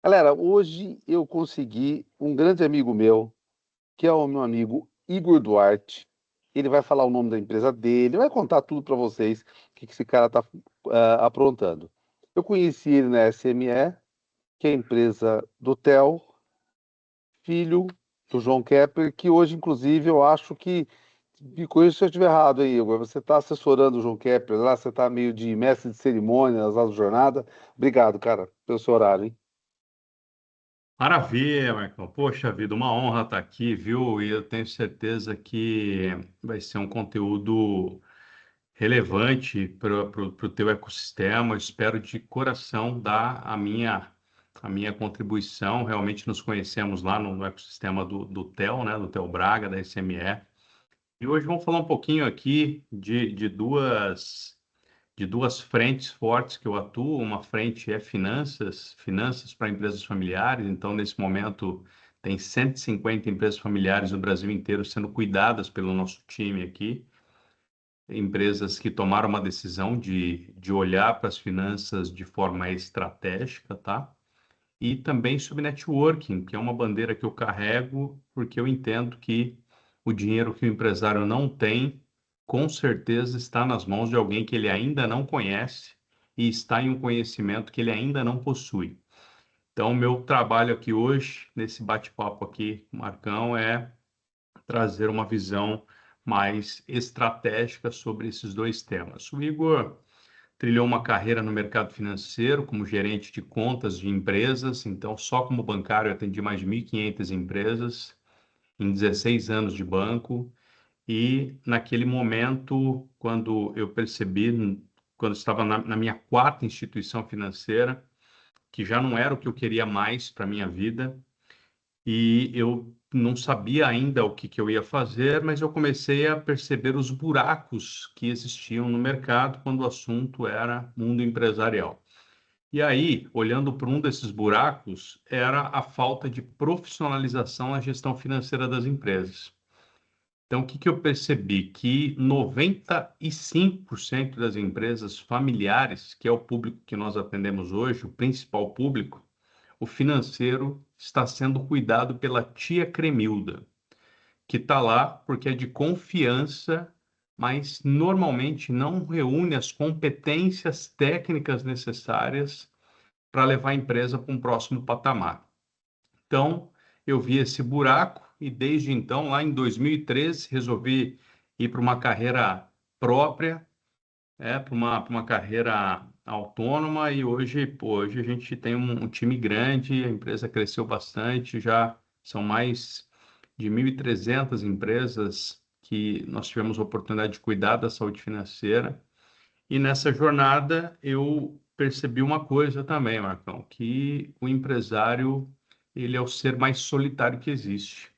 Galera, hoje eu consegui um grande amigo meu, que é o meu amigo Igor Duarte. Ele vai falar o nome da empresa dele, vai contar tudo para vocês, o que esse cara está aprontando. Eu conheci ele na SME, que é a empresa do Theo, filho do João Kepler, que hoje, inclusive, eu acho que, me corrija se eu estiver errado aí, Igor, você está assessorando o João Kepler lá, você está meio de mestre de cerimônias lá do Jornada. Obrigado, cara, pelo seu horário, hein? Maravilha, Marcão. Poxa vida, uma honra estar aqui, viu? E eu tenho certeza que vai ser um conteúdo relevante para o teu ecossistema. Eu espero de coração dar a minha contribuição. Realmente nos conhecemos lá no ecossistema do TEL, né? Do TEL Braga, da SME. E hoje vamos falar um pouquinho aqui de duas frentes fortes que eu atuo. Uma frente é finanças, finanças para empresas familiares. Então, nesse momento, tem 150 empresas familiares no Brasil inteiro sendo cuidadas pelo nosso time aqui. Empresas que tomaram uma decisão de olhar para as finanças de forma estratégica, tá? E também sobre networking, que é uma bandeira que eu carrego, porque eu entendo que o dinheiro que o empresário não tem, com certeza está nas mãos de alguém que ele ainda não conhece e está em um conhecimento que ele ainda não possui. Então, o meu trabalho aqui hoje, nesse bate-papo aqui, Marcão, é trazer uma visão mais estratégica sobre esses dois temas. O Igor trilhou uma carreira no mercado financeiro como gerente de contas de empresas, então só como bancário eu atendi mais de 1.500 empresas em 16 anos de banco. E naquele momento, quando eu percebi, quando estava na minha quarta instituição financeira, que já não era o que eu queria mais para minha vida, e eu não sabia ainda o que eu ia fazer, mas eu comecei a perceber os buracos que existiam no mercado quando o assunto era mundo empresarial. E aí, olhando para um desses buracos, era a falta de profissionalização na gestão financeira das empresas. Então, o que eu percebi? Que 95% das empresas familiares, que é o público que nós atendemos hoje, o principal público, o financeiro está sendo cuidado pela tia Cremilda, que está lá porque é de confiança, mas normalmente não reúne as competências técnicas necessárias para levar a empresa para um próximo patamar. Então, eu vi esse buraco e desde então, lá em 2013, resolvi ir para uma carreira própria, para uma carreira autônoma. E hoje, pô, hoje a gente tem um time grande, a empresa cresceu bastante, já são mais de 1.300 empresas que nós tivemos a oportunidade de cuidar da saúde financeira. E nessa jornada eu percebi uma coisa também, Marcão, que o empresário, ele é o ser mais solitário que existe.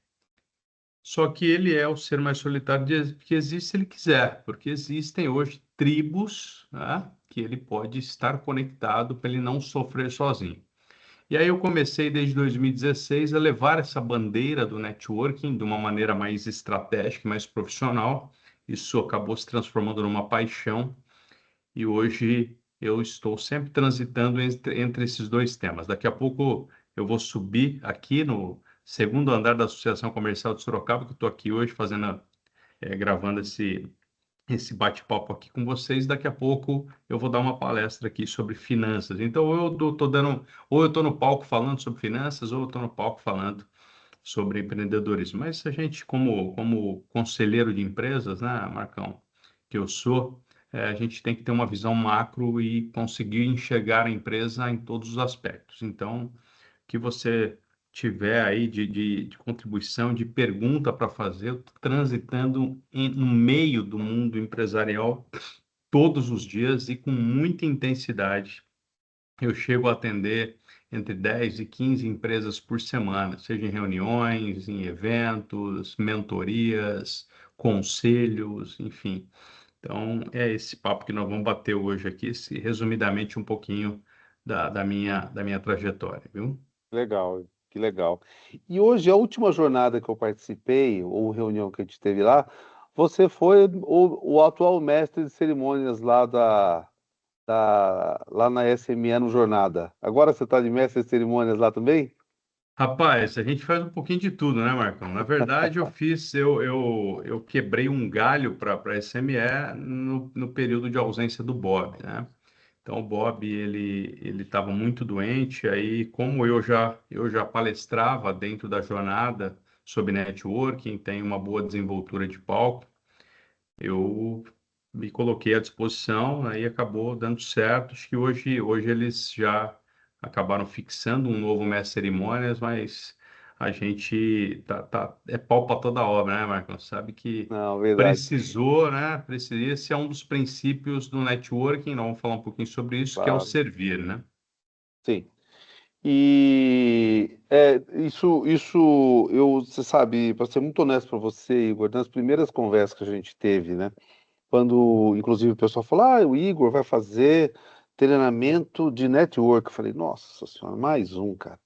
Só que ele é o ser mais solitário que existe se ele quiser, porque existem hoje tribos, né, que ele pode estar conectado para ele não sofrer sozinho. E aí eu comecei desde 2016 a levar essa bandeira do networking de uma maneira mais estratégica, mais profissional. Isso acabou se transformando numa paixão e hoje eu estou sempre transitando entre esses dois temas. Daqui a pouco eu vou subir aqui no segundo andar da Associação Comercial de Sorocaba, que eu estou aqui hoje gravando esse bate-papo aqui com vocês. Daqui a pouco eu vou dar uma palestra aqui sobre finanças. Então, ou eu estou no palco falando sobre finanças, ou eu estou no palco falando sobre empreendedorismo. Mas a gente, como conselheiro de empresas, né, Marcão, que eu sou, a gente tem que ter uma visão macro e conseguir enxergar a empresa em todos os aspectos. Então, o que você tiver aí de contribuição, de pergunta para fazer, eu tô transitando no meio do mundo empresarial todos os dias e com muita intensidade. Eu chego a atender entre 10 e 15 empresas por semana, seja em reuniões, em eventos, mentorias, conselhos, enfim. Então, é esse papo que nós vamos bater hoje aqui, resumidamente um pouquinho da minha trajetória, viu? Legal, que legal. E hoje, a última jornada que eu participei, ou reunião que a gente teve lá, você foi o atual mestre de cerimônias lá lá na SME no Jornada. Agora você está de mestre de cerimônias lá também? Rapaz, a gente faz um pouquinho de tudo, né, Marcão? Na verdade, eu quebrei um galho para a SME no período de ausência do Bob, né? Então, o Bob, ele estava muito doente, aí, como eu já palestrava dentro da jornada sobre networking, tenho uma boa desenvoltura de palco, eu me coloquei à disposição, aí acabou dando certo. Acho que hoje eles já acabaram fixando um novo mestre de cerimônias, mas a gente é pau para toda obra, né, Marcão? Sabe que Não, verdade. precisou, né? Esse é um dos princípios do networking, nós vamos falar um pouquinho sobre isso, que é o Claro. servir, né? Sim. Você sabe, para ser muito honesto para você, Igor, nas primeiras conversas que a gente teve, né? Quando, inclusive, o pessoal falou, o Igor vai fazer treinamento de network. Eu falei, nossa senhora, mais um, cara.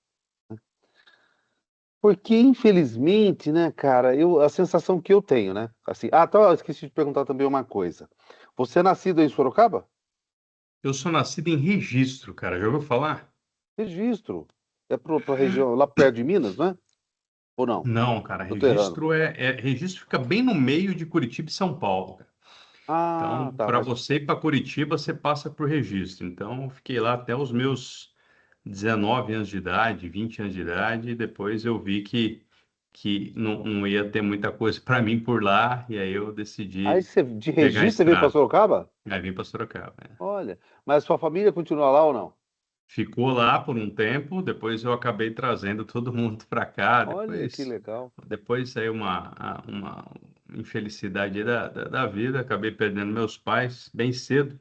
Porque, infelizmente, né, cara, a sensação que eu tenho, né? Assim, tá, eu esqueci de perguntar também uma coisa. Você é nascido em Sorocaba? Eu sou nascido em Registro, cara. Já ouviu falar? Registro. É pra região, lá perto de Minas, né? Ou não? Não, cara. Eu tô errando. Registro fica bem no meio de Curitiba e São Paulo, cara. Ah, Então, tá, para mas você ir para Curitiba, você passa por Registro. Então, eu fiquei lá até os meus 19 anos de idade, 20 anos de idade, e depois eu vi que não ia ter muita coisa para mim por lá, e aí eu aí decidi você, de pegar a Registro, você veio para estrada. Sorocaba? Aí vim para Sorocaba, né? Olha, mas sua família continua lá ou não? Ficou lá por um tempo, depois eu acabei trazendo todo mundo para cá, Olha que depois, legal. depois saiu uma infelicidade aí da vida, acabei perdendo meus pais bem cedo,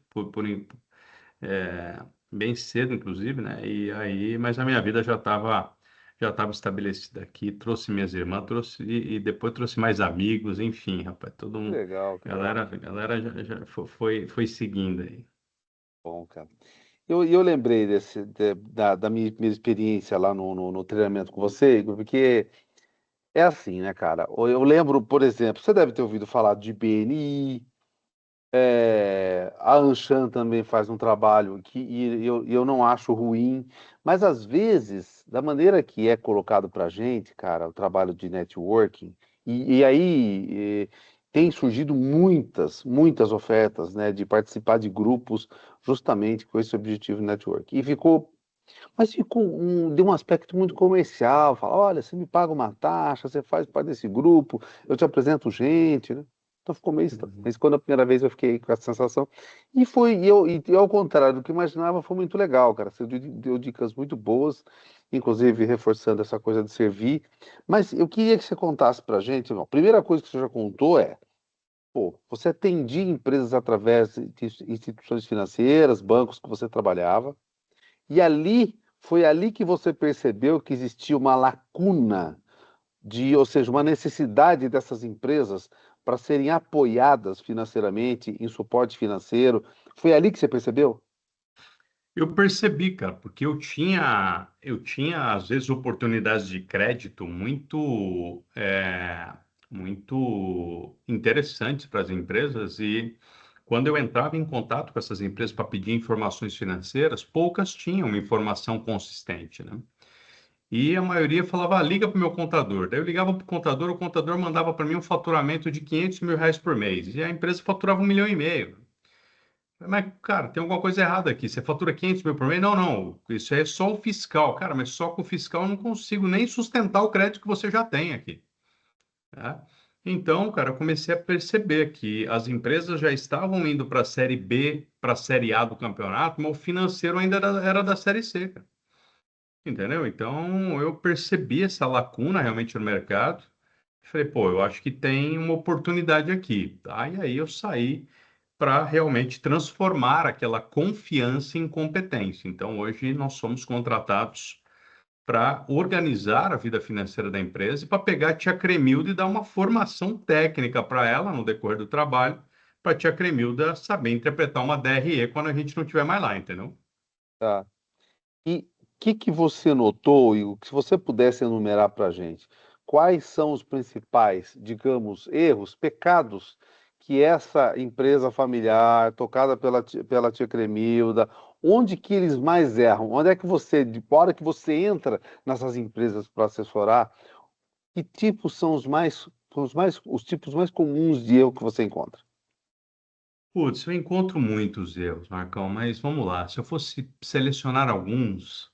bem cedo, inclusive, né? E aí, mas a minha vida já estava estabelecida aqui, trouxe minhas irmãs, trouxe e depois trouxe mais amigos, enfim, rapaz, todo Que mundo, legal, cara. a galera já foi seguindo aí. Bom, cara. Eu lembrei da minha experiência lá no treinamento com você, Igor, porque é assim, né, cara? Eu lembro, por exemplo, você deve ter ouvido falar de BNI, a Anshan também faz um trabalho e eu não acho ruim, mas às vezes, da maneira que é colocado pra gente, cara, o trabalho de networking, e aí tem surgido muitas ofertas, né, de participar de grupos justamente com esse objetivo de networking. Deu um aspecto muito comercial, fala, olha, você me paga uma taxa, você faz parte desse grupo, eu te apresento gente, né? Então ficou meio estranho. Uhum. Mas quando a primeira vez eu fiquei com essa sensação, e ao contrário do que eu imaginava, foi muito legal, cara. Você deu dicas muito boas, inclusive reforçando essa coisa de servir. Mas eu queria que você contasse pra gente, a primeira coisa que você já contou pô, você atendia empresas através de instituições financeiras, bancos que você trabalhava, foi ali que você percebeu que existia uma lacuna ou seja, uma necessidade dessas empresas para serem apoiadas financeiramente, em suporte financeiro. Foi ali que você percebeu? Eu percebi, cara, porque eu tinha às vezes oportunidades de crédito muito interessantes para as empresas e quando eu entrava em contato com essas empresas para pedir informações financeiras, poucas tinham uma informação consistente, né? E a maioria falava, liga para o meu contador. Daí eu ligava para o contador mandava para mim um faturamento de R$ 500 mil por mês. E a empresa faturava 1,5 milhão. Mas, cara, tem alguma coisa errada aqui. Você fatura 500 mil por mês? Não, não. Isso é só o fiscal. Cara, mas só com o fiscal eu não consigo nem sustentar o crédito que você já tem aqui. Tá? Então, cara, eu comecei a perceber que as empresas já estavam indo para a série B, para a série A do campeonato, mas o financeiro ainda era da série C, cara. Entendeu? Então, eu percebi essa lacuna realmente no mercado. Falei, pô, eu acho que tem uma oportunidade aqui. Tá? E aí eu saí para realmente transformar aquela confiança em competência. Então, hoje nós somos contratados para organizar a vida financeira da empresa e para pegar a tia Cremilda e dar uma formação técnica para ela no decorrer do trabalho, para a tia Cremilda saber interpretar uma DRE quando a gente não estiver mais lá, entendeu? Tá. E o que você notou, e se você pudesse enumerar para a gente, quais são os principais, digamos, erros, pecados que essa empresa familiar, tocada pela tia Cremilda, onde que eles mais erram? Onde é que você, de hora que você entra nessas empresas para assessorar, que tipos são os tipos mais comuns de erro que você encontra? Putz, eu encontro muitos erros, Marcão, mas vamos lá. Se eu fosse selecionar alguns,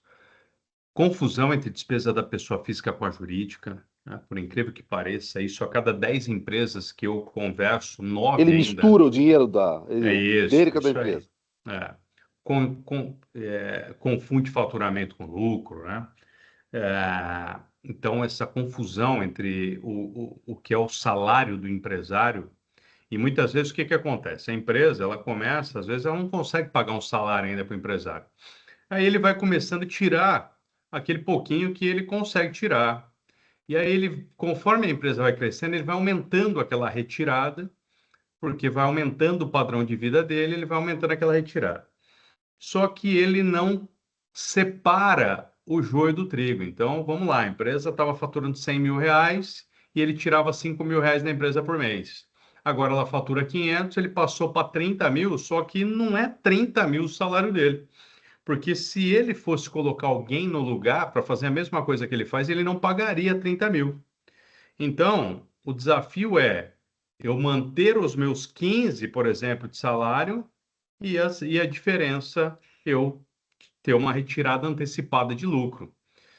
confusão entre despesa da pessoa física com a jurídica, né? Por incrível que pareça, isso a cada 10 empresas que eu converso, Ele 9 ainda. mistura o dinheiro É dele com a da isso aí. empresa. É. Confunde faturamento com lucro, né? Então, essa confusão entre o que é o salário do empresário, e muitas vezes o que que acontece? A empresa, ela começa, às vezes ela não consegue pagar um salário ainda para o empresário. Aí ele vai começando a tirar aquele pouquinho que ele consegue tirar. E aí ele, conforme a empresa vai crescendo, ele vai aumentando aquela retirada, porque vai aumentando o padrão de vida dele, ele vai aumentando aquela retirada. Só que ele não separa o joio do trigo. Então, vamos lá, a empresa estava faturando 100 mil reais e ele tirava 5 mil reais da empresa por mês. Agora ela fatura 500, ele passou para 30 mil, só que não é 30 mil o salário dele. Porque se ele fosse colocar alguém no lugar para fazer a mesma coisa que ele faz, ele não pagaria 30 mil. Então, o desafio é eu manter os meus 15, por exemplo, de salário e a diferença eu ter uma retirada antecipada de lucro.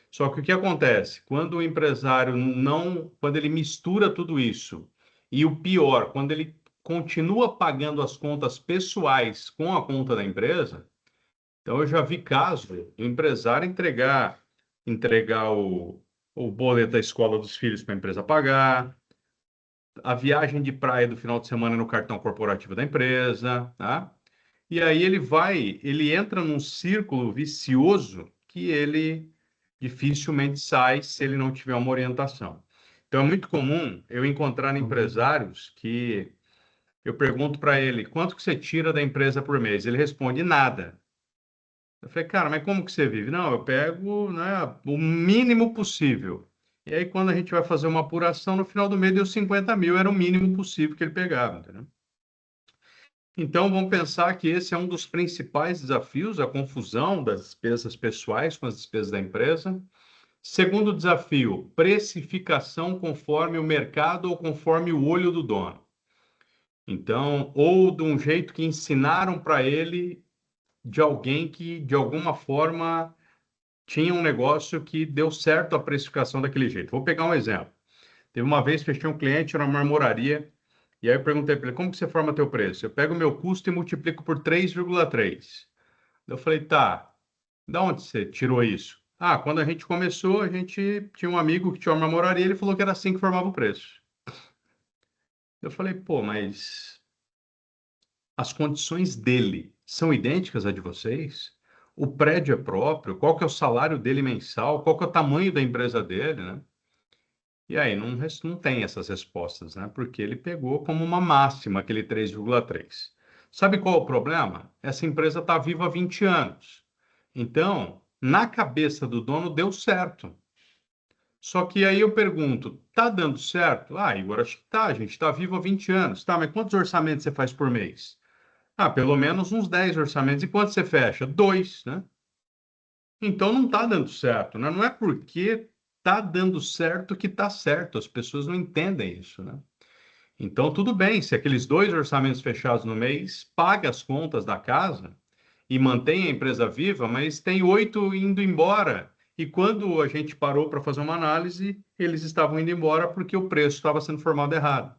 Só que o que acontece? Quando o empresário não, quando ele mistura tudo isso, e o pior, quando ele continua pagando as contas pessoais com a conta da empresa, então eu já vi caso do empresário entregar o boleto da escola dos filhos para a empresa pagar, a viagem de praia do final de semana no cartão corporativo da empresa, tá? E aí ele entra num círculo vicioso que ele dificilmente sai se ele não tiver uma orientação. Então é muito comum eu encontrar empresários que eu pergunto para ele, quanto que você tira da empresa por mês? Ele responde, nada. Eu falei, cara, mas como que você vive? Não, eu pego, né, o mínimo possível. E aí, quando a gente vai fazer uma apuração, no final do mês deu 50 mil, era o mínimo possível que ele pegava, entendeu? Então, vamos pensar que esse é um dos principais desafios, a confusão das despesas pessoais com as despesas da empresa. Segundo desafio, precificação conforme o mercado ou conforme o olho do dono. Então, ou de um jeito que ensinaram para ele de alguém que, de alguma forma, tinha um negócio que deu certo a precificação daquele jeito. Vou pegar um exemplo. Teve uma vez, fechei um cliente na marmoraria, e aí eu perguntei para ele, como que você forma teu preço? Eu pego o meu custo e multiplico por 3,3. Eu falei, tá, da onde você tirou isso? Ah, quando a gente começou, a gente tinha um amigo que tinha uma marmoraria, ele falou que era assim que formava o preço. Eu falei, pô, mas as condições dele são idênticas à de vocês? O prédio é próprio? Qual que é o salário dele mensal? Qual que é o tamanho da empresa dele, né? E aí não tem essas respostas, né? Porque ele pegou como uma máxima aquele 3,3. Sabe qual é o problema? Essa empresa está viva há 20 anos. Então, na cabeça do dono deu certo. Só que aí eu pergunto, tá dando certo? Ah, Igor, acho que tá, a gente está vivo há 20 anos. Tá, mas quantos orçamentos você faz por mês? Ah, pelo menos uns 10 orçamentos. E quanto você fecha? Dois, né? Então não está dando certo, né? Não é porque está dando certo que está certo. As pessoas não entendem isso, né? Então tudo bem, se aqueles dois orçamentos fechados no mês paga as contas da casa e mantém a empresa viva, mas tem 8 indo embora. E quando a gente parou para fazer uma análise, eles estavam indo embora porque o preço estava sendo formado errado.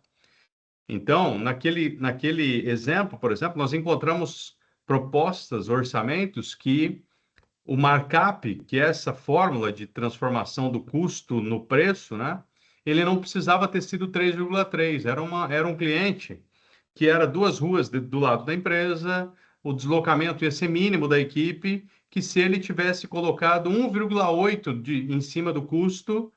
Então, naquele exemplo, por exemplo, nós encontramos propostas, orçamentos que o markup, que é essa fórmula de transformação do custo no preço, né? Ele não precisava ter sido 3,3. Era um cliente que era duas ruas do lado da empresa, o deslocamento ia ser mínimo da equipe, que se ele tivesse colocado 1,8 em cima do custo,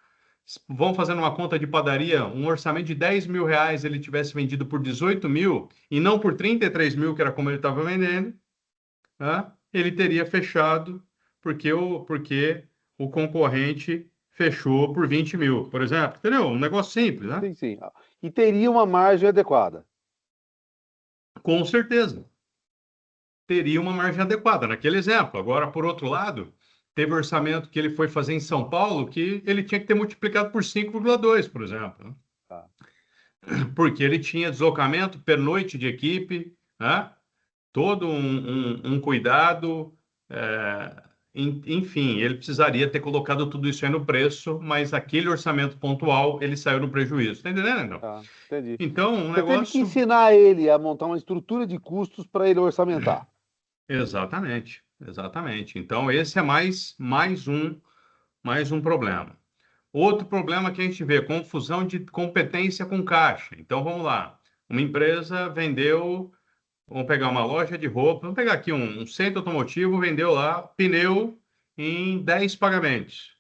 vamos fazendo uma conta de padaria, um orçamento de 10 mil reais, ele tivesse vendido por 18 mil e não por 33 mil, que era como ele estava vendendo, né? Ele teria fechado porque o concorrente fechou por 20 mil, por exemplo. Entendeu? Um negócio simples, né? Sim, sim. E teria uma margem adequada. Com certeza. Teria uma margem adequada naquele exemplo. Agora, por outro lado, teve orçamento que ele foi fazer em São Paulo que ele tinha que ter multiplicado por 5,2, por exemplo, né? Tá. Porque ele tinha deslocamento, pernoite de equipe, né? Todo um cuidado, enfim, ele precisaria ter colocado tudo isso aí no preço, mas aquele orçamento pontual, ele saiu no prejuízo. Tá entendendo? Não? Tá, entendi. Então, um Você teve que negócio... ensinar ele a montar uma estrutura de custos para ele orçamentar. Exatamente, exatamente. Então, esse é mais um problema. Outro problema que a gente vê, confusão de competência com caixa. Então, vamos lá. Uma empresa vendeu, vamos pegar uma loja de roupa, vamos pegar aqui um centro automotivo, vendeu lá pneu em 10 pagamentos,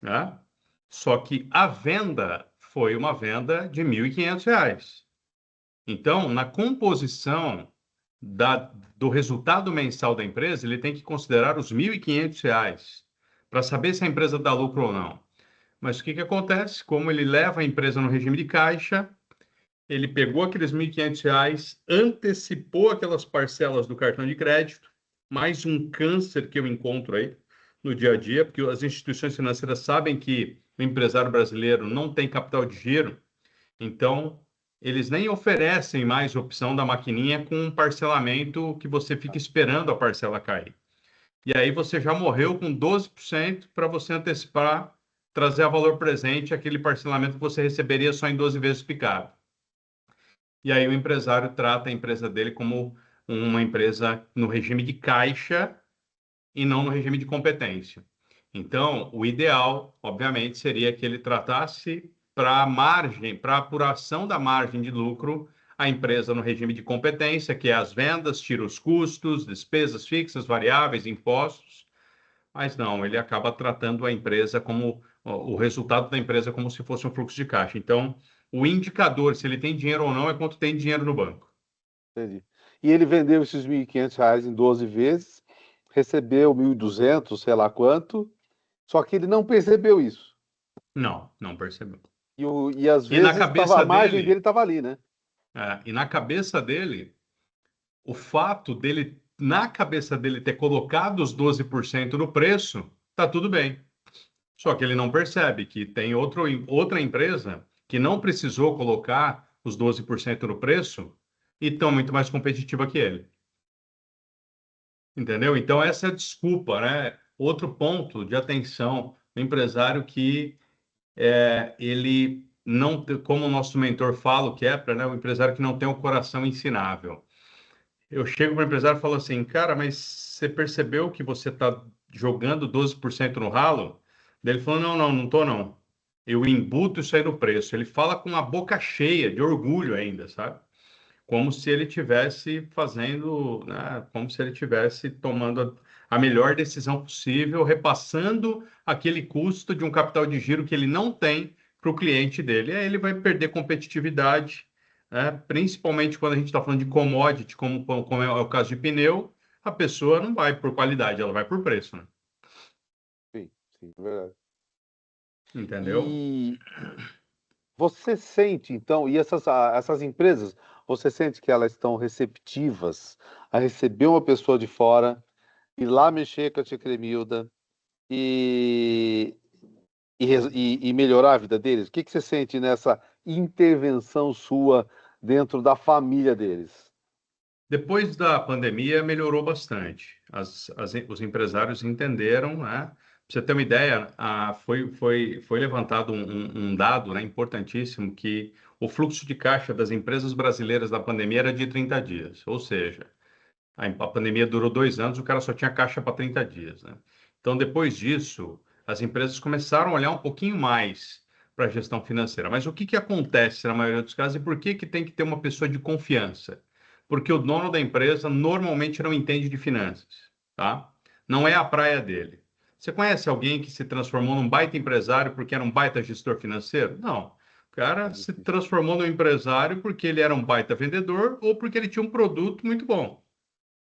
né? Só que a venda foi uma venda de R$ 1.500. Então, na composição do resultado mensal da empresa, ele tem que considerar os R$ 1.500 para saber se a empresa dá lucro ou não. Mas o que que acontece? Como ele leva a empresa no regime de caixa, ele pegou aqueles R$ 1.500, antecipou aquelas parcelas do cartão de crédito, mais um câncer que eu encontro aí no dia a dia, porque as instituições financeiras sabem que o empresário brasileiro não tem capital de giro, então eles nem oferecem mais opção da maquininha com um parcelamento que você fica esperando a parcela cair. E aí você já morreu com 12% para você antecipar, trazer a valor presente aquele parcelamento que você receberia só em 12 vezes picado. E aí o empresário trata a empresa dele como uma empresa no regime de caixa e não no regime de competência. Então, o ideal, obviamente, seria que ele tratasse para a margem, para a apuração da margem de lucro, a empresa no regime de competência, que é as vendas, tira os custos, despesas fixas, variáveis, impostos, mas não, ele acaba tratando a empresa como o resultado da empresa como se fosse um fluxo de caixa. Então, o indicador, se ele tem dinheiro ou não, é quanto tem dinheiro no banco. Entendi. E ele vendeu esses R$ 1.500 em 12 vezes, recebeu 1.200, sei lá quanto, só que ele não percebeu isso. Não, não percebeu. E às E na vezes a cabeça margem dele dele, estava ali, né? o fato dele, na cabeça dele, ter colocado os 12% no preço, tá tudo bem. Só que ele não percebe que tem outra empresa que não precisou colocar os 12% no preço e estão muito mais competitiva que ele. Entendeu? Então, essa é a desculpa, né? Outro ponto de atenção, o empresário que ele não, como o nosso mentor fala, o Kepler, né? O empresário que não tem o coração ensinável. Eu chego para o empresário e falo assim, cara, mas você percebeu que você está jogando 12% no ralo? Daí ele falou, não, não, não estou não. Eu embuto isso aí no preço. Ele fala com a boca cheia, de orgulho ainda, sabe? Como se ele tivesse fazendo, né? Como se ele tivesse tomando a melhor decisão possível, repassando aquele custo de um capital de giro que ele não tem para o cliente dele. Aí ele vai perder competitividade, né? Principalmente quando a gente está falando de commodity, como é o caso de pneu, a pessoa não vai por qualidade, ela vai por preço, né? Sim, sim, é verdade. Entendeu? E você sente, então, e essas empresas, você sente que elas estão receptivas a receber uma pessoa de fora, ir lá mexer com a tia Cremilda e, e melhorar a vida deles? O que que você sente nessa intervenção sua dentro da família deles? Depois da pandemia, melhorou bastante. Os empresários entenderam, né? Para você ter uma ideia, foi levantado um dado, né, importantíssimo, que o fluxo de caixa das empresas brasileiras da pandemia era de 30 dias. Ou seja, a pandemia durou 2 anos, o cara só tinha caixa para 30 dias, né? Então, depois disso, as empresas começaram a olhar um pouquinho mais para a gestão financeira. Mas o que que acontece na maioria dos casos e por que que tem que ter uma pessoa de confiança? Porque o dono da empresa normalmente não entende de finanças, tá? Não é a praia dele. Você conhece alguém que se transformou num baita empresário porque era um baita gestor financeiro? Não. O cara É se difícil. transformou num empresário porque ele era um baita vendedor ou porque ele tinha um produto muito bom.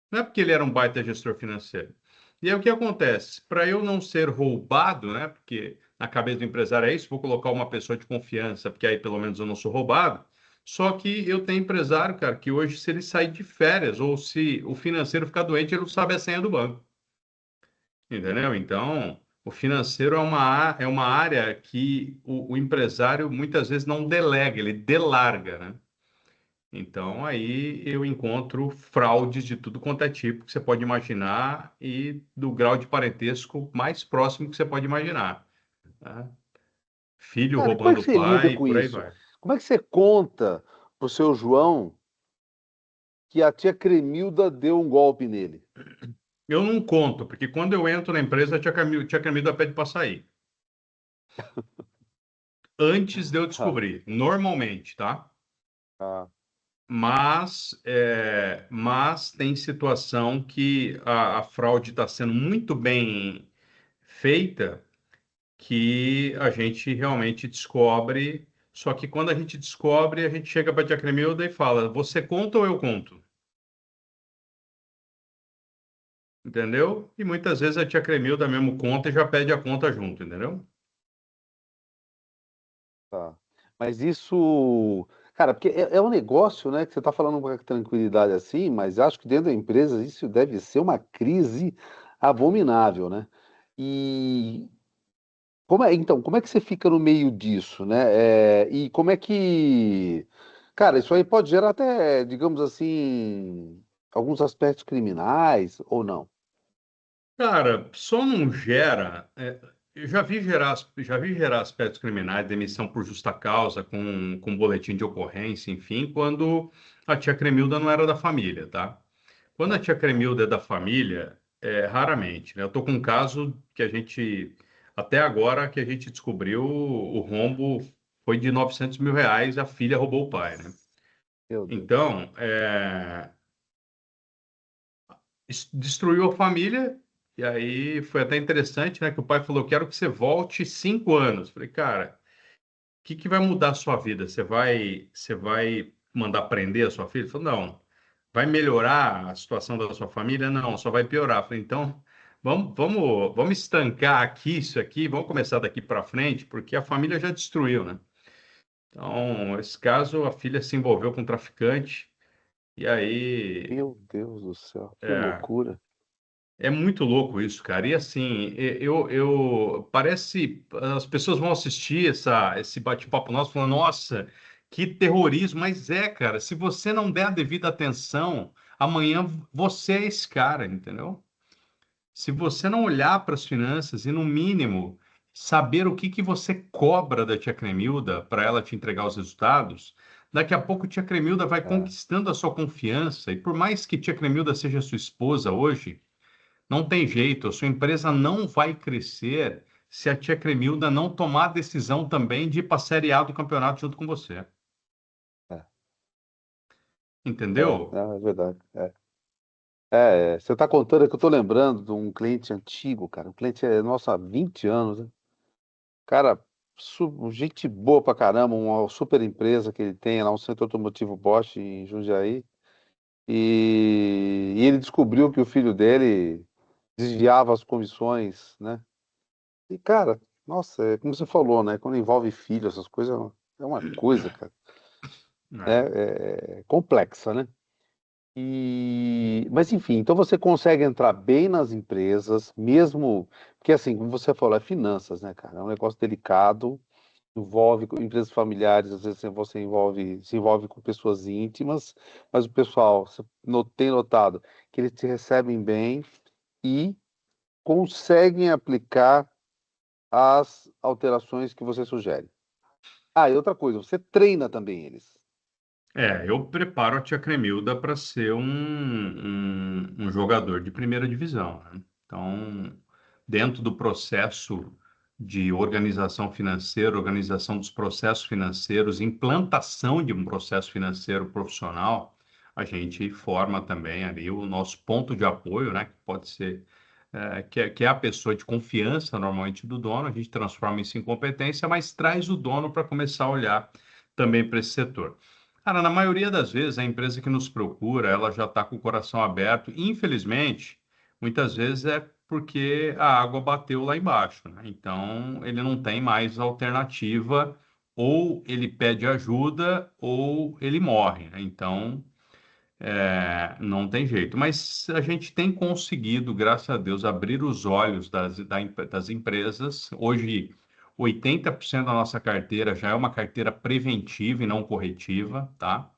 Não é porque ele era um baita gestor financeiro. E aí o que acontece? Para eu não ser roubado, né? Porque na cabeça do empresário é isso, vou colocar uma pessoa de confiança, porque aí pelo menos eu não sou roubado. Só que eu tenho empresário, cara, que hoje, se ele sair de férias ou se o financeiro ficar doente, ele não sabe a senha do banco. Entendeu? Então, o financeiro é uma área que o empresário muitas vezes não delega, ele delarga, né? Então, aí eu encontro fraudes de tudo quanto é tipo que você pode imaginar e do grau de parentesco mais próximo que você pode imaginar, tá? Filho Cara, como é roubando que o você lida pai, e com por aí isso? vai. Como é que você conta pro seu João que a tia Cremilda deu um golpe nele? Eu não conto, porque quando eu entro na empresa, tia Camila pede para sair. Antes de eu Tá, descobrir, normalmente, tá? tá. Mas tem situação que a fraude está sendo muito bem feita, que a gente realmente descobre. Só que quando a gente descobre, a gente chega para a tia Cremilda e fala: Você conta ou eu conto? Entendeu? E muitas vezes a tia Cremilda mesmo conta e já pede a conta junto, entendeu? Tá. Mas isso, cara, porque é um negócio, né, que você está falando com tranquilidade assim, mas acho que dentro da empresa isso deve ser uma crise abominável, né? E então, como é que você fica no meio disso, né? E como é que, cara, isso aí pode gerar até, digamos assim, alguns aspectos criminais ou não? Cara, só não gera. Eu já vi gerar aspectos criminais, demissão por justa causa, com boletim de ocorrência, enfim, quando a tia Cremilda não era da família, tá? Quando a Tá. tia Cremilda é da família, raramente, né? Eu tô com um caso que a gente, até agora, que a gente descobriu, o rombo foi de R$ 900 mil, a filha roubou o pai, né? Meu Deus. Então, destruiu a família, e aí foi até interessante, né? Que o pai falou: Quero que você volte 5 anos. Falei, cara, o que que vai mudar a sua vida? Você vai mandar prender a sua filha? Ele falou, não. Vai melhorar a situação da sua família? Não, só vai piorar. Falei, então, vamos estancar aqui isso aqui, vamos começar daqui para frente, porque a família já destruiu, né? Então, esse caso, a filha se envolveu com um traficante, e aí. Meu Deus do céu, que é, loucura. É muito louco isso, cara. E assim, parece, as pessoas vão assistir esse bate-papo nosso falando, nossa, que terrorismo. Mas cara, se você não der a devida atenção, amanhã você é esse cara, entendeu? Se você não olhar para as finanças e, no mínimo, saber o que que você cobra da tia Cremilda para ela te entregar os resultados, daqui a pouco tia Cremilda vai É, conquistando a sua confiança. E por mais que tia Cremilda seja sua esposa hoje, não tem jeito, a sua empresa não vai crescer se a tia Cremilda não tomar a decisão também de ir para a Série A do campeonato junto com você. é, Entendeu? não, é verdade. Você está contando é que eu estou lembrando de um cliente antigo, cara. Um cliente nosso há 20 anos, né? Cara, gente boa pra caramba, uma super empresa que ele tem lá, um centro automotivo Bosch em Jundiaí. E ele descobriu que o filho dele desviava as comissões, né? E, cara, nossa, é como você falou, né? Quando envolve filho, essas coisas, é uma coisa, cara, É. é complexa, né? Mas enfim, então você consegue entrar bem nas empresas, mesmo porque assim, como você falou, é finanças, né, cara? É um negócio delicado, envolve empresas familiares, às vezes você se envolve com pessoas íntimas, mas o pessoal, você tem notado que eles te recebem bem e conseguem aplicar as alterações que você sugere. Ah, e outra coisa, você treina também eles. Eu preparo a tia Cremilda para ser um jogador de primeira divisão, né? Então, dentro do processo de organização financeira, organização dos processos financeiros, implantação de um processo financeiro profissional, a gente forma também ali o nosso ponto de apoio, né? Que pode ser, que é a pessoa de confiança, normalmente, do dono, a gente transforma isso em competência, mas traz o dono para começar a olhar também para esse setor. Cara, na maioria das vezes, a empresa que nos procura, ela já está com o coração aberto. Infelizmente, muitas vezes é porque a água bateu lá embaixo, né? Então, ele não tem mais alternativa ou ele pede ajuda ou ele morre, né? Então, não tem jeito. Mas a gente tem conseguido, graças a Deus, abrir os olhos das empresas. Hoje, 80% da nossa carteira já é uma carteira preventiva e não corretiva, tá?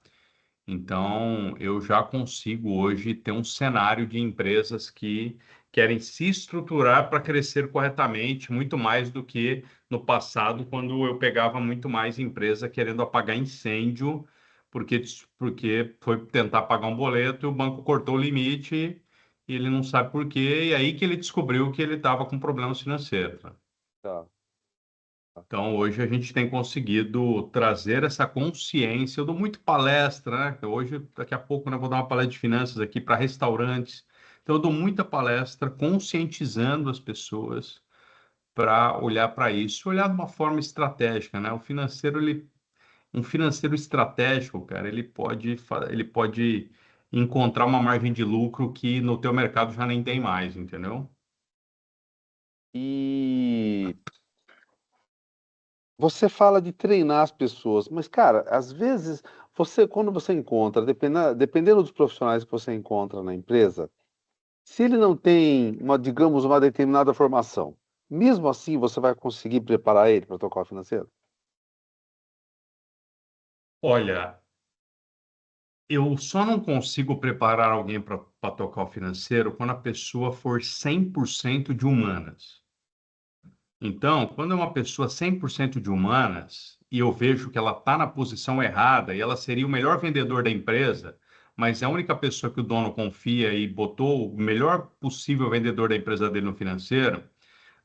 Então, eu já consigo hoje ter um cenário de empresas que querem se estruturar para crescer corretamente, muito mais do que no passado, quando eu pegava muito mais empresa querendo apagar incêndio, porque foi tentar pagar um boleto e o banco cortou o limite e ele não sabe por quê, e aí que ele descobriu que ele estava com problemas financeiros, né? Tá. Então, hoje a gente tem conseguido trazer essa consciência. Eu dou muito palestra, né? Hoje, daqui a pouco, né, eu vou dar uma palestra de finanças aqui para restaurantes. Então, eu dou muita palestra conscientizando as pessoas para olhar para isso, olhar de uma forma estratégica, né? Um financeiro estratégico, cara, ele pode encontrar uma margem de lucro que no teu mercado já nem tem mais, entendeu? E você fala de treinar as pessoas, mas, cara, às vezes, quando você encontra, dependendo dos profissionais que você encontra na empresa, se ele não tem digamos, uma determinada formação, mesmo assim você vai conseguir preparar ele para tocar o financeiro? Olha, eu só não consigo preparar alguém para tocar o financeiro quando a pessoa for 100% de humanas. Então, quando é uma pessoa 100% de humanas e eu vejo que ela está na posição errada e ela seria o melhor vendedor da empresa, mas é a única pessoa que o dono confia e botou o melhor possível vendedor da empresa dele no financeiro,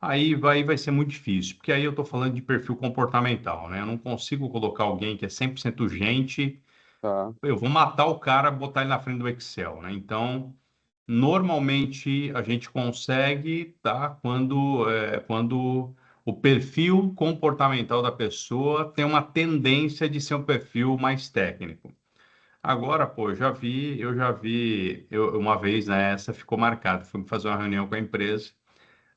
aí vai ser muito difícil, porque aí eu estou falando de perfil comportamental, né? Eu não consigo colocar alguém que é 100% gente, Tá. eu vou matar o cara, botar ele na frente do Excel, né? Então, normalmente a gente consegue, tá? Quando o perfil comportamental da pessoa tem uma tendência de ser um perfil mais técnico. Agora, pô, uma vez, né, essa ficou marcada. Fui fazer uma reunião com a empresa,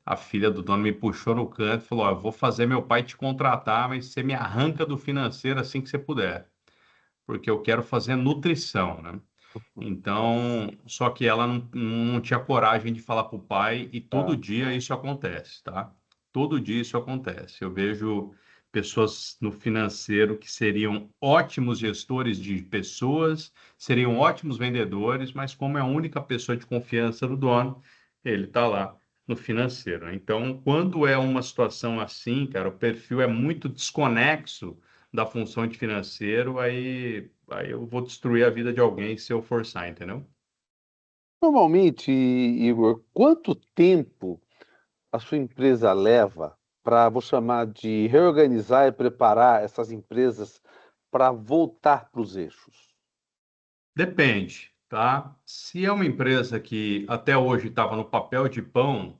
a filha do dono me puxou no canto e falou: Ó, eu vou fazer meu pai te contratar, mas você me arranca do financeiro assim que você puder, porque eu quero fazer nutrição, né? Então, só que ela não tinha coragem de falar para o pai, e todo Tá. dia isso acontece, tá? Todo dia isso acontece. Eu vejo pessoas no financeiro que seriam ótimos gestores de pessoas, seriam ótimos vendedores, mas como é a única pessoa de confiança do dono, ele está lá no financeiro. Então, quando é uma situação assim, cara, o perfil é muito desconexo da função de financeiro, aí eu vou destruir a vida de alguém se eu forçar, entendeu? Normalmente, Igor, quanto tempo a sua empresa leva para, vou chamar de reorganizar e preparar essas empresas para voltar para os eixos? Depende, tá? Se é uma empresa que até hoje estava no papel de pão,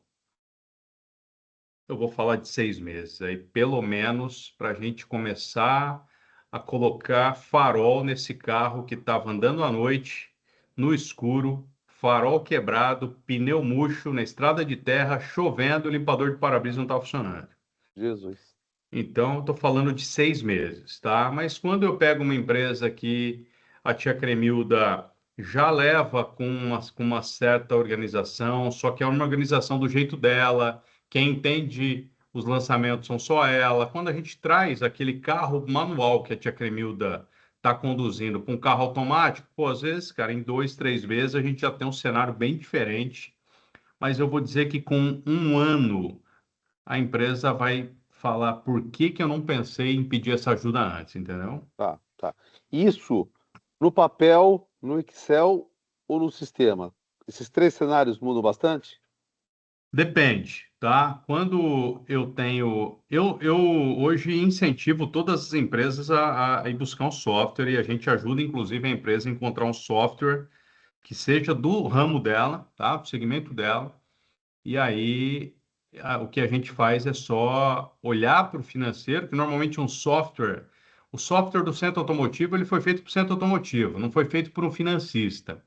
eu vou falar de 6 meses. Aí, pelo menos, para a gente começar a colocar farol nesse carro que estava andando à noite, no escuro, farol quebrado, pneu murcho na estrada de terra, chovendo, o limpador de para-brisa não estava funcionando. Jesus. Então, eu estou falando de 6 meses, tá? Mas quando eu pego uma empresa que a tia Cremilda já leva com uma certa organização, só que é uma organização do jeito dela, quem entende os lançamentos são só ela. Quando a gente traz aquele carro manual que a tia Cremilda está conduzindo para um carro automático, pô, às vezes, cara, em 2, 3 meses a gente já tem um cenário bem diferente. Mas eu vou dizer que com um ano a empresa vai falar por que que eu não pensei em pedir essa ajuda antes, entendeu? Tá, tá. Isso no papel, no Excel ou no sistema? Esses três cenários mudam bastante? Depende, tá? Quando eu tenho, eu hoje incentivo todas as empresas a ir buscar um software e a gente ajuda, inclusive, a empresa a encontrar um software que seja do ramo dela, tá? Do segmento dela. E aí, o que a gente faz é só olhar para o financeiro, que normalmente o software do centro automotivo, ele foi feito para o centro automotivo, não foi feito por um financista.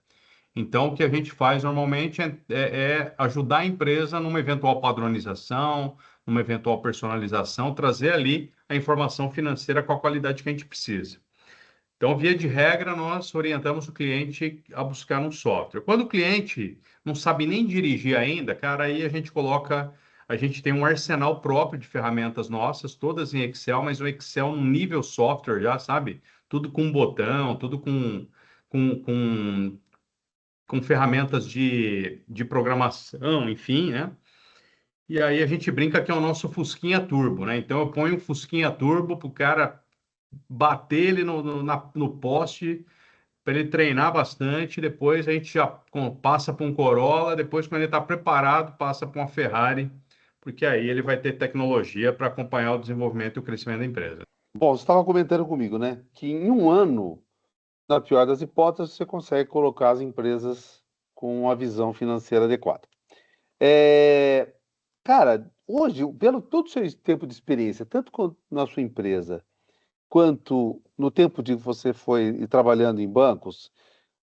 Então, o que a gente faz normalmente é ajudar a empresa numa eventual padronização, numa eventual personalização, trazer ali a informação financeira com a qualidade que a gente precisa. Então, via de regra, nós orientamos o cliente a buscar um software. Quando o cliente não sabe nem dirigir ainda, cara, aí a gente tem um arsenal próprio de ferramentas nossas, todas em Excel, mas o Excel no nível software já, sabe? Tudo com botão, tudo com, com, com ferramentas de programação, enfim, né? E aí a gente brinca que é o nosso Fusquinha Turbo, né? Então eu ponho um Fusquinha Turbo para o cara bater ele no poste para ele treinar bastante. Depois a gente já passa para um Corolla. Depois, quando ele está preparado, passa para uma Ferrari, porque aí ele vai ter tecnologia para acompanhar o desenvolvimento e o crescimento da empresa. Bom, você estava comentando comigo, né, que em um ano, na pior das hipóteses, você consegue colocar as empresas com uma visão financeira adequada. É, cara, hoje, pelo todo o seu tempo de experiência, tanto na sua empresa, quanto no tempo de que você foi trabalhando em bancos,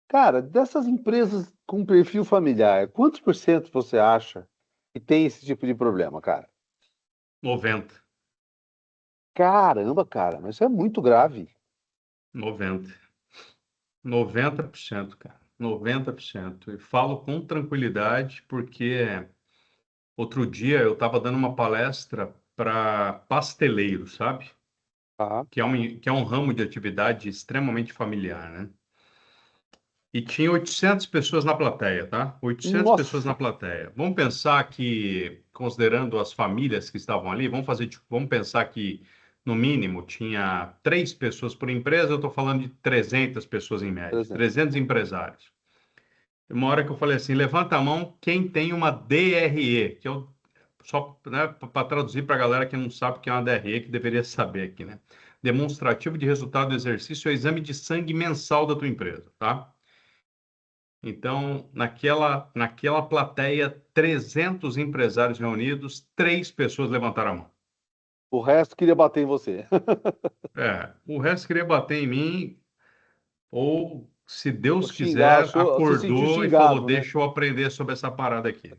cara, dessas empresas com perfil familiar, quantos por cento você acha que tem esse tipo de problema, cara? 90, Caramba, cara, mas isso é muito grave. 90, 90%, cara. 90%. E falo com tranquilidade porque outro dia eu estava dando uma palestra para pasteleiros, sabe? Tá? Que é um ramo de atividade extremamente familiar, né? E tinha 800 pessoas na plateia, tá? 800 pessoas na Nossa, plateia. Vamos pensar que, considerando as famílias que estavam ali, vamos pensar que, no mínimo, tinha 3 pessoas por empresa, eu estou falando de 300 pessoas em por média, exemplo. 300 empresários. Uma hora que eu falei assim, levanta a mão quem tem uma DRE, que eu, só, né, para traduzir para a galera que não sabe o que é uma DRE, que deveria saber aqui, né? Demonstrativo de resultado do exercício é o exame de sangue mensal da tua empresa, tá? Então, naquela plateia, 300 empresários reunidos, 3 pessoas levantaram a mão. O resto queria bater em você. O resto queria bater em mim, ou, se Ou Deus xingar, quiser, achou, se sentiu acordou e falou: xingado, né? deixa eu aprender sobre essa parada aqui.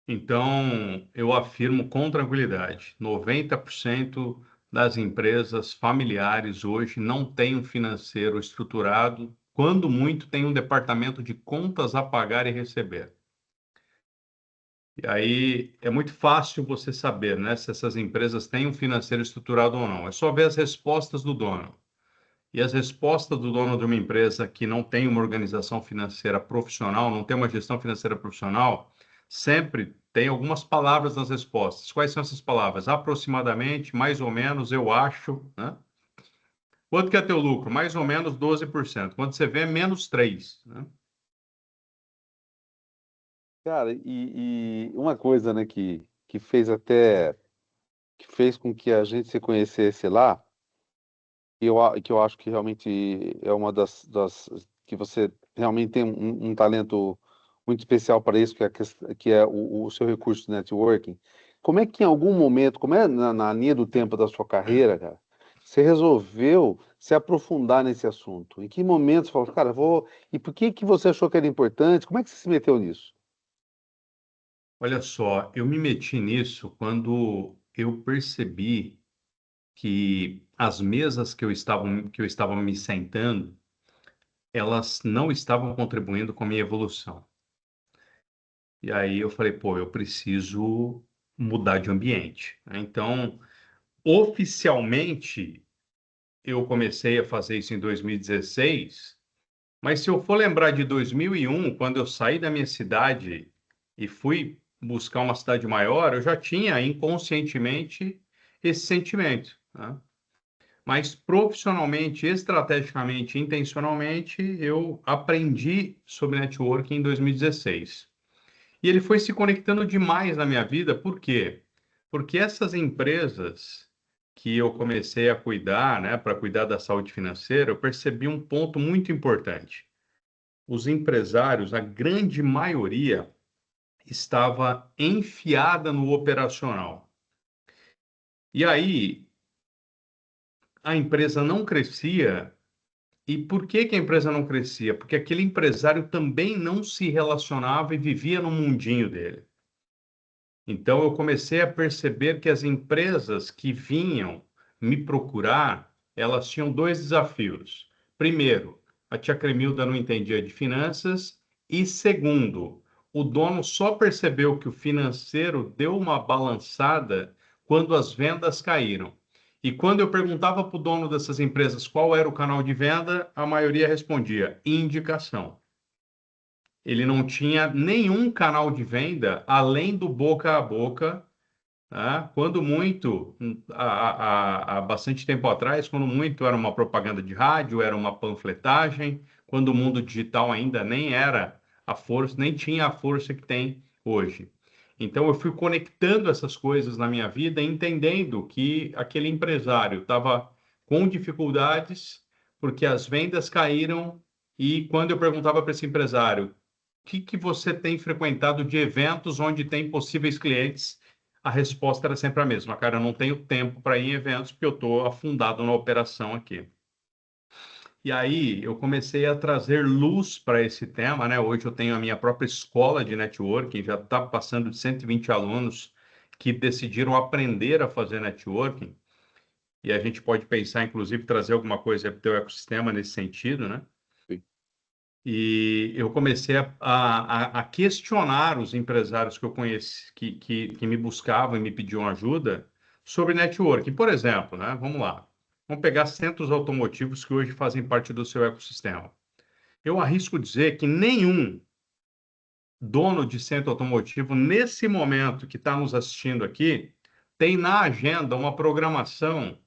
Então, eu afirmo com tranquilidade: 90% das empresas familiares hoje não têm um financeiro estruturado, quando muito, tem um departamento de contas a pagar e receber. E aí é muito fácil você saber, né, se essas empresas têm um financeiro estruturado ou não. É só ver as respostas do dono. E as respostas do dono de uma empresa que não tem uma organização financeira profissional, não tem uma gestão financeira profissional, sempre tem algumas palavras nas respostas. Quais são essas palavras? Aproximadamente, mais ou menos, eu acho, né? Quanto que é teu lucro? Mais ou menos 12%. Quando você vê, é menos 3%, né? Cara, e uma coisa, né, que fez até, que fez com que a gente se conhecesse lá, que eu acho que realmente é uma que você realmente tem um talento muito especial para isso, que é o seu recurso de networking. Como é que em algum momento, como é na linha do tempo da sua carreira, cara, você resolveu se aprofundar nesse assunto? Em que momento você falou, cara, vou. E por que que você achou que era importante? Como é que você se meteu nisso? Olha só, eu me meti nisso quando eu percebi que as mesas que eu estava me sentando, elas não estavam contribuindo com a minha evolução. E aí eu falei, pô, eu preciso mudar de ambiente, né? Então, oficialmente, eu comecei a fazer isso em 2016, mas se eu for lembrar de 2001, quando eu saí da minha cidade e fui buscar uma cidade maior, eu já tinha inconscientemente esse sentimento, né? Mas profissionalmente, estrategicamente, intencionalmente, eu aprendi sobre networking em 2016. E ele foi se conectando demais na minha vida, por quê? Porque essas empresas que eu comecei a cuidar, né, para cuidar da saúde financeira, eu percebi um ponto muito importante. Os empresários, a grande maioria, estava enfiada no operacional. E aí a empresa não crescia. E por que que a empresa não crescia? Porque aquele empresário também não se relacionava e vivia no mundinho dele. Então, eu comecei a perceber que as empresas que vinham me procurar, elas tinham dois desafios. Primeiro, a tia Cremilda não entendia de finanças. E segundo, o dono só percebeu que o financeiro deu uma balançada quando as vendas caíram. E quando eu perguntava para o dono dessas empresas qual era o canal de venda, a maioria respondia indicação. Ele não tinha nenhum canal de venda além do boca a boca, tá? Quando muito, há bastante tempo atrás, quando muito era uma propaganda de rádio, era uma panfletagem, quando o mundo digital ainda nem era a força, nem tinha a força que tem hoje. Então eu fui conectando essas coisas na minha vida, entendendo que aquele empresário estava com dificuldades porque as vendas caíram. E quando eu perguntava para esse empresário que você tem frequentado de eventos onde tem possíveis clientes? A resposta era sempre a mesma: cara, eu não tenho tempo para ir em eventos porque eu estou afundado na operação aqui. E aí eu comecei a trazer luz para esse tema, né? Hoje eu tenho a minha própria escola de networking, já está passando de 120 alunos que decidiram aprender a fazer networking. E a gente pode pensar, inclusive, trazer alguma coisa para o teu ecossistema nesse sentido, né? Sim. E eu comecei a questionar os empresários que eu conheci, que me buscavam e me pediam ajuda sobre networking. Por exemplo, né? Vamos lá. Vamos pegar centros automotivos que hoje fazem parte do seu ecossistema. Eu arrisco dizer que nenhum dono de centro automotivo, nesse momento que está nos assistindo aqui, tem na agenda uma programação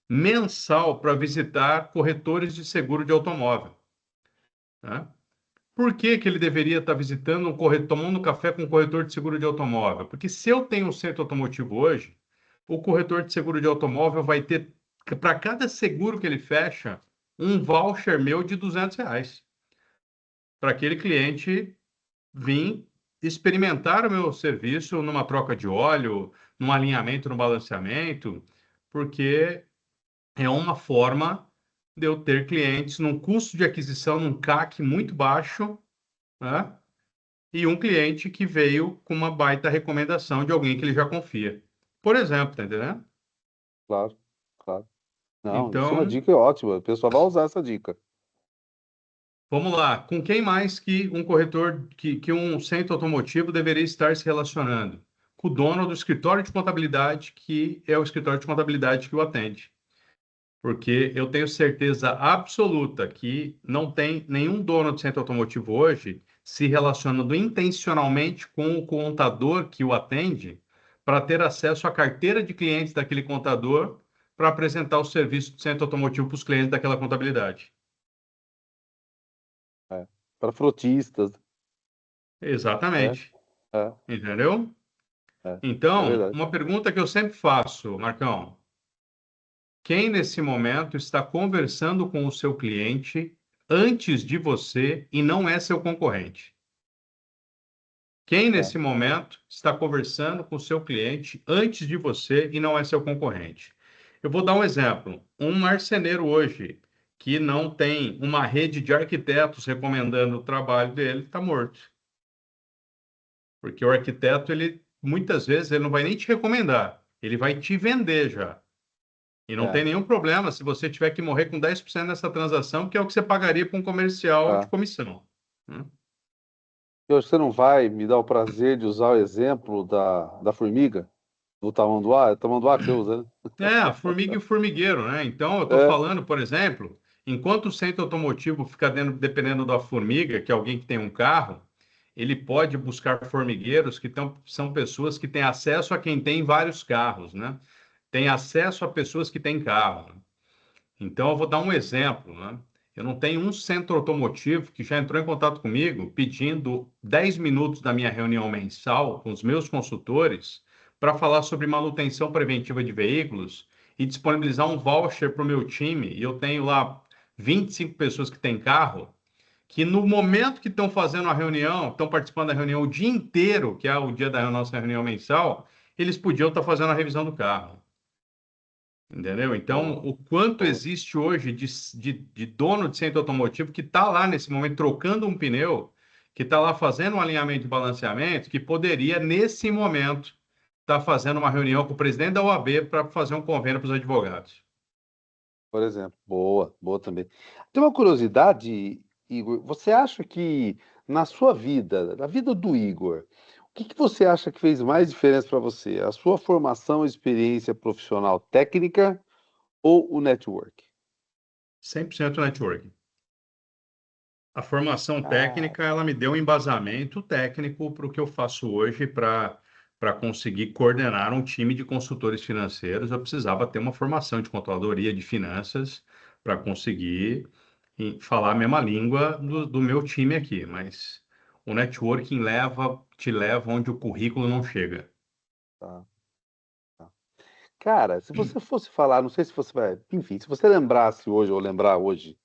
mensal para visitar corretores de seguro de automóvel, né? Por que que ele deveria estar visitando um corretor, tomando um café com um corretor de seguro de automóvel? Porque se eu tenho um centro automotivo hoje, o corretor de seguro de automóvel vai ter, para cada seguro que ele fecha, um voucher meu de R$ 200 para aquele cliente vir experimentar o meu serviço numa troca de óleo, num alinhamento, no balanceamento, porque é uma forma de eu ter clientes num custo de aquisição, num CAC muito baixo, né? E um cliente que veio com uma baita recomendação de alguém que ele já confia. Por exemplo, tá entendendo? Claro, claro. Não, isso é uma Então, dica ótima. O pessoal vai usar essa dica. vamos lá. Com quem mais que um corretor, que um centro automotivo deveria estar se relacionando? Com o dono do escritório de contabilidade, que é o escritório de contabilidade que o atende. Porque eu tenho certeza absoluta que não tem nenhum dono de centro automotivo hoje se relacionando intencionalmente com o contador que o atende para ter acesso à carteira de clientes daquele contador para apresentar o serviço do centro automotivo para os clientes daquela contabilidade. É. Para frotistas, né? Exatamente. É, Entendeu? é, é Então, verdade. uma pergunta que eu sempre faço, Marcão: quem nesse momento está conversando com o seu cliente antes de você e não é seu concorrente? Quem É. nesse momento está conversando com o seu cliente antes de você e não é seu concorrente? Eu vou dar um exemplo. Um marceneiro hoje que não tem uma rede de arquitetos recomendando o trabalho dele está morto. Porque o arquiteto, ele muitas vezes ele não vai nem te recomendar, ele vai te vender já. E não tem É. nenhum problema se você tiver que morrer com 10% nessa transação, que é o que você pagaria para um comercial de É. comissão, né? Eu, você não vai me dar o prazer de usar o exemplo da formiga, do tamanduá? É tamanduá que você usa, né? É, a formiga e o formigueiro, né? Então, eu estou É, falando, por exemplo, enquanto o centro automotivo fica dependendo da formiga, que é alguém que tem um carro, ele pode buscar formigueiros são pessoas que têm acesso a quem tem vários carros, né? Tem acesso a pessoas que têm carro, né? Então, eu vou dar um exemplo, né? Eu não tenho um centro automotivo que já entrou em contato comigo pedindo 10 minutos da minha reunião mensal com os meus consultores para falar sobre manutenção preventiva de veículos e disponibilizar um voucher para o meu time. E eu tenho lá 25 pessoas que têm carro, que no momento que estão fazendo a reunião, estão participando da reunião o dia inteiro, que é o dia da nossa reunião mensal, eles podiam estar fazendo a revisão do carro. Entendeu? Então, boa, o quanto boa. existe hoje de dono de centro automotivo que está lá nesse momento trocando um pneu, que está lá fazendo um alinhamento de balanceamento, que poderia, nesse momento, está fazendo uma reunião com o presidente da OAB para fazer um convênio para os advogados. Por exemplo. Boa, boa também. Tem uma curiosidade, Igor. Você acha que na sua vida, na vida do Igor, o que que você acha que fez mais diferença para você? A sua formação e experiência profissional técnica ou o network? 100% networking. A formação Ah, técnica, ela me deu um embasamento técnico para o que eu faço hoje para conseguir coordenar um time de consultores financeiros. Eu precisava ter uma formação de controladoria de finanças para conseguir falar a mesma língua do meu time aqui, mas o networking te leva onde o currículo não chega. tá, tá. Cara, se você fosse falar, não sei se você vai, enfim, se você lembrasse hoje ou lembrar hoje,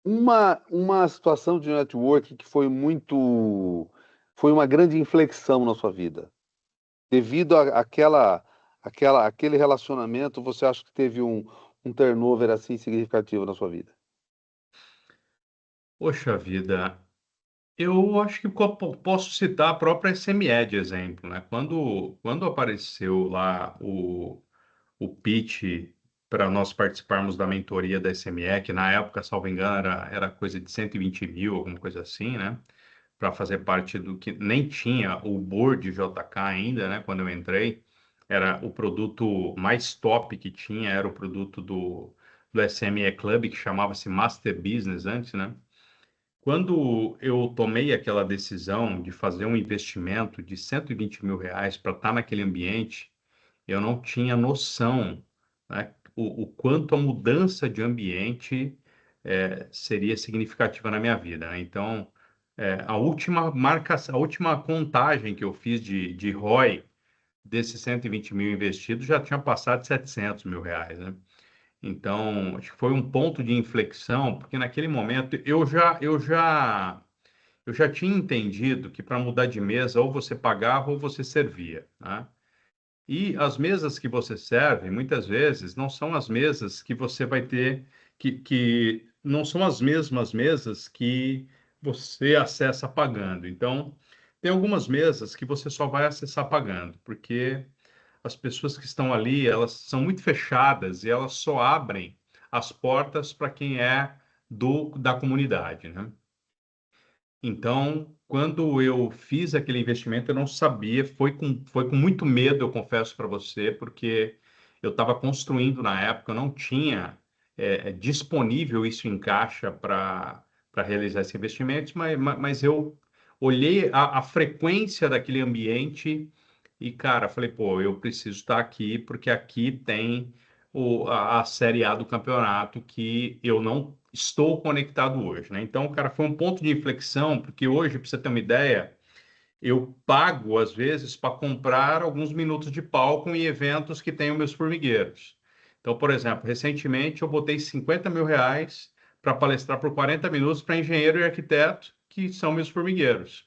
uma situação de network que foi uma grande inflexão na sua vida. Devido aquele relacionamento, você acha que teve um turnover assim significativo na sua vida? Poxa vida, eu acho que posso citar a própria SME de exemplo, né? Quando apareceu lá o pitch para nós participarmos da mentoria da SME, que na época, salvo engano, era coisa de 120 mil, alguma coisa assim, né? Para fazer parte do que nem tinha o board JK ainda, né? Quando eu entrei, era o produto mais top que tinha, era o produto do SME Club, que chamava-se Master Business antes, né? Quando eu tomei aquela decisão de fazer um investimento de 120 mil reais para estar naquele ambiente, eu não tinha noção, né, o quanto a mudança de ambiente seria significativa na minha vida, né? Então, a última contagem que eu fiz de ROI desses 120 mil investidos já tinha passado de 700 mil reais, né? Então, acho que foi um ponto de inflexão, porque naquele momento eu já tinha entendido que para mudar de mesa, ou você pagava ou você servia, né? E as mesas que você serve, muitas vezes, não são as mesas que você vai ter, que não são as mesmas mesas que você acessa pagando. Então, tem algumas mesas que você só vai acessar pagando, porque as pessoas que estão ali, elas são muito fechadas e elas só abrem as portas para quem é da comunidade, né? Então, quando eu fiz aquele investimento, eu não sabia, foi com muito medo, eu confesso para você, porque eu estava construindo na época, eu não tinha disponível isso em caixa para realizar esse investimento, mas eu olhei a frequência daquele ambiente e, cara, falei, pô, eu preciso estar aqui, porque aqui tem a Série A do campeonato que eu não estou conectado hoje, né? Então, cara, foi um ponto de inflexão, porque hoje, para você ter uma ideia, eu pago, às vezes, para comprar alguns minutos de palco em eventos que tenham meus formigueiros. Então, por exemplo, recentemente eu botei 50 mil reais para palestrar por 40 minutos para engenheiro e arquiteto, que são meus formigueiros,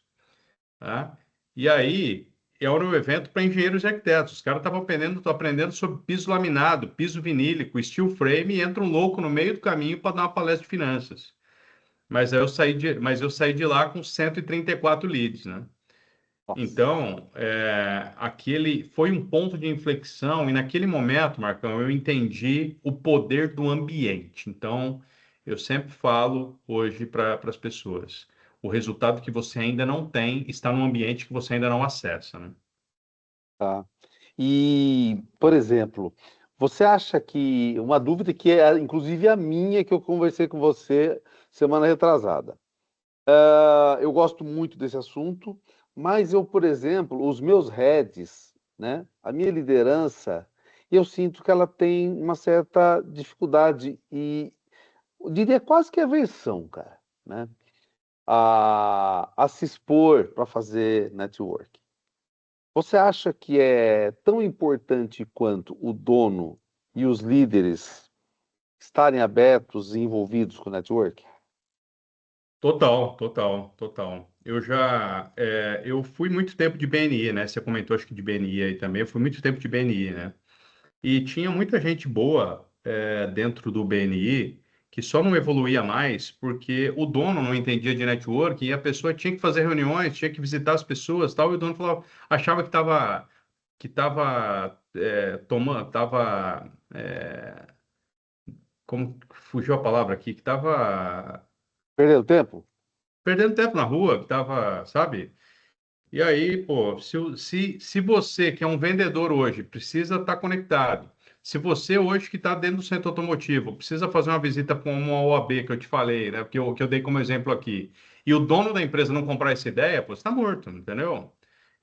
tá? E aí, é um evento para engenheiros e arquitetos. Os caras estavam aprendendo sobre piso laminado, piso vinílico, steel frame, e entra um louco no meio do caminho para dar uma palestra de finanças. Mas eu saí de lá com 134 leads, né? Nossa. Então, aquele foi um ponto de inflexão, e naquele momento, Marcão, eu entendi o poder do ambiente. Então, eu sempre falo hoje para as pessoas, o resultado que você ainda não tem está no ambiente que você ainda não acessa, né? Tá. E, por exemplo, você acha que uma dúvida que é inclusive a minha que eu conversei com você semana retrasada. Eu gosto muito desse assunto, mas eu, por exemplo, os meus heads, né, a minha liderança, eu sinto que ela tem uma certa dificuldade e eu diria quase que aversão, cara, né, a se expor para fazer network. Você acha que é tão importante quanto o dono e os líderes estarem abertos e envolvidos com o network? Total, total, total. Eu fui muito tempo de BNI, né? Você comentou, acho que de BNI aí também. Eu fui muito tempo de BNI, né? E tinha muita gente boa dentro do BNI que só não evoluía mais porque o dono não entendia de network e a pessoa tinha que fazer reuniões, tinha que visitar as pessoas, tal, e o dono falava, achava que estava tomando, estava como fugiu a palavra aqui, que estava Perdeu tempo? perdendo tempo na rua, que estava, sabe? E aí, pô, se você, que é um vendedor hoje, precisa estar conectado, se você hoje que está dentro do centro automotivo, precisa fazer uma visita para uma OAB que eu te falei, né, que eu dei como exemplo aqui, e o dono da empresa não comprar essa ideia, pô, você está morto, entendeu?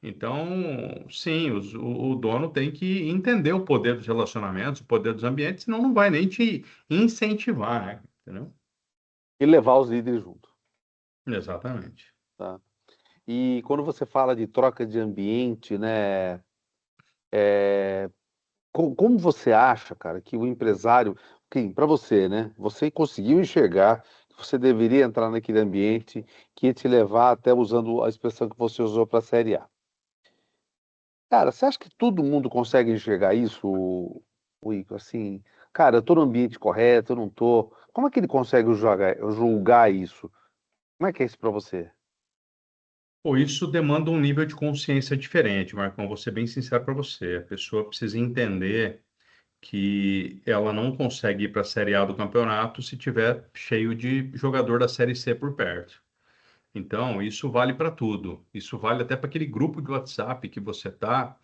Então, sim, o dono tem que entender o poder dos relacionamentos, o poder dos ambientes, senão não vai nem te incentivar, né? Entendeu? E levar os líderes junto, Exatamente. tá? E quando você fala de troca de ambiente, né? Como você acha, cara, que o empresário, para você, né? Você conseguiu enxergar que você deveria entrar naquele ambiente que ia te levar até usando a expressão que você usou para a Série A. Cara, você acha que todo mundo consegue enxergar isso, o Igor? Assim, cara, eu tô no ambiente correto, eu não tô. Como é que ele consegue julgar isso? Como é que é isso para você? Pô, isso demanda um nível de consciência diferente, Marcão. Vou ser bem sincero para você. A pessoa precisa entender que ela não consegue ir para a Série A do campeonato se tiver cheio de jogador da Série C por perto. Então, isso vale para tudo. Isso vale até para aquele grupo de WhatsApp que você tá,